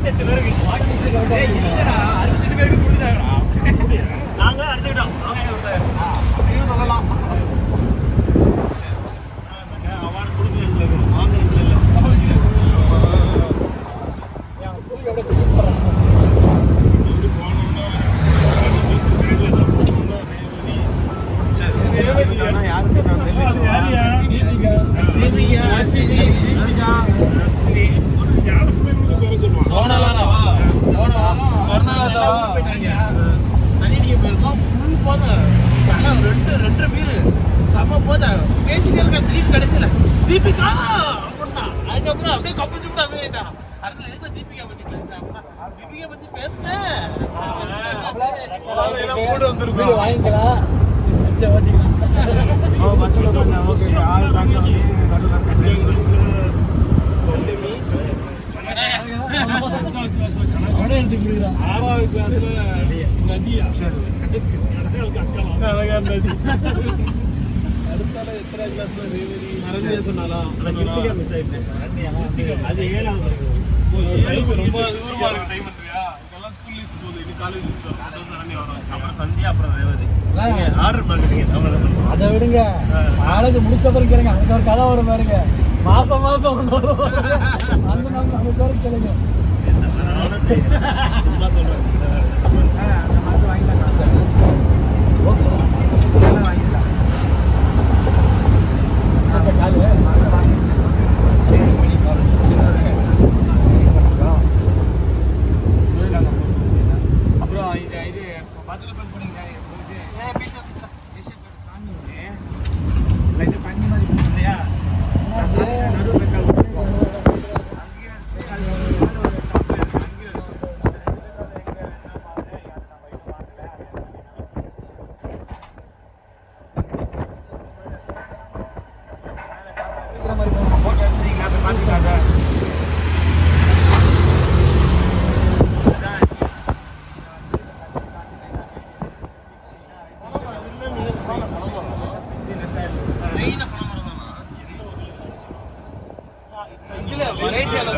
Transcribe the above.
68 பேருக்கு இல்லடா 68 பேருக்கு கொடுத்துட்டாங்கடா. நாங்களும் அடிச்சுக்கிட்டோம். அவங்க அப்படியும் சொல்லலாம். அவார்டு கொடுக்கல வாங்குறது இல்லை. தீபிகா அப்படின்னா அதுக்கப்புறம் அப்படியே கப்பிச்சு விட்டு அப்படியே அடுத்த என்ன தீபிகா பத்தி பேசினேன் தீபிகா பத்தி பேசினேன் வாங்கிக்கலாம் ஆறாவது கிளாஸ்ல நதியா அழகா நதி அடுத்தால எத்தனை கிளாஸ்ல ரேவதி சொன்னாலாம் அது 7வது ரொம்ப தூரமா இருக்கு டைம் இல்லையா இதெல்லாம் ஸ்கூல் லீஸ் போகுது இது காலேஜ் அப்புறம் சந்தியா அப்புறம் ரேவதி ஆர்டர் பண்ணுறீங்க அதை விடுங்க காலேஜ் முடிச்ச பிறகு கேளுங்க அதுக்கு ஒரு கதை வரும் பாருங்க மாசம் அந்த நம்ம அதுக்கு ஒரு கேளுங்க சும்மா சொல்றேன் அந்த மாசம் வாங்கிக்கலாம் அப்புறம் இது பச்சளை போனீங்க தண்ணி மாதிரி இல்லையா மலேசியால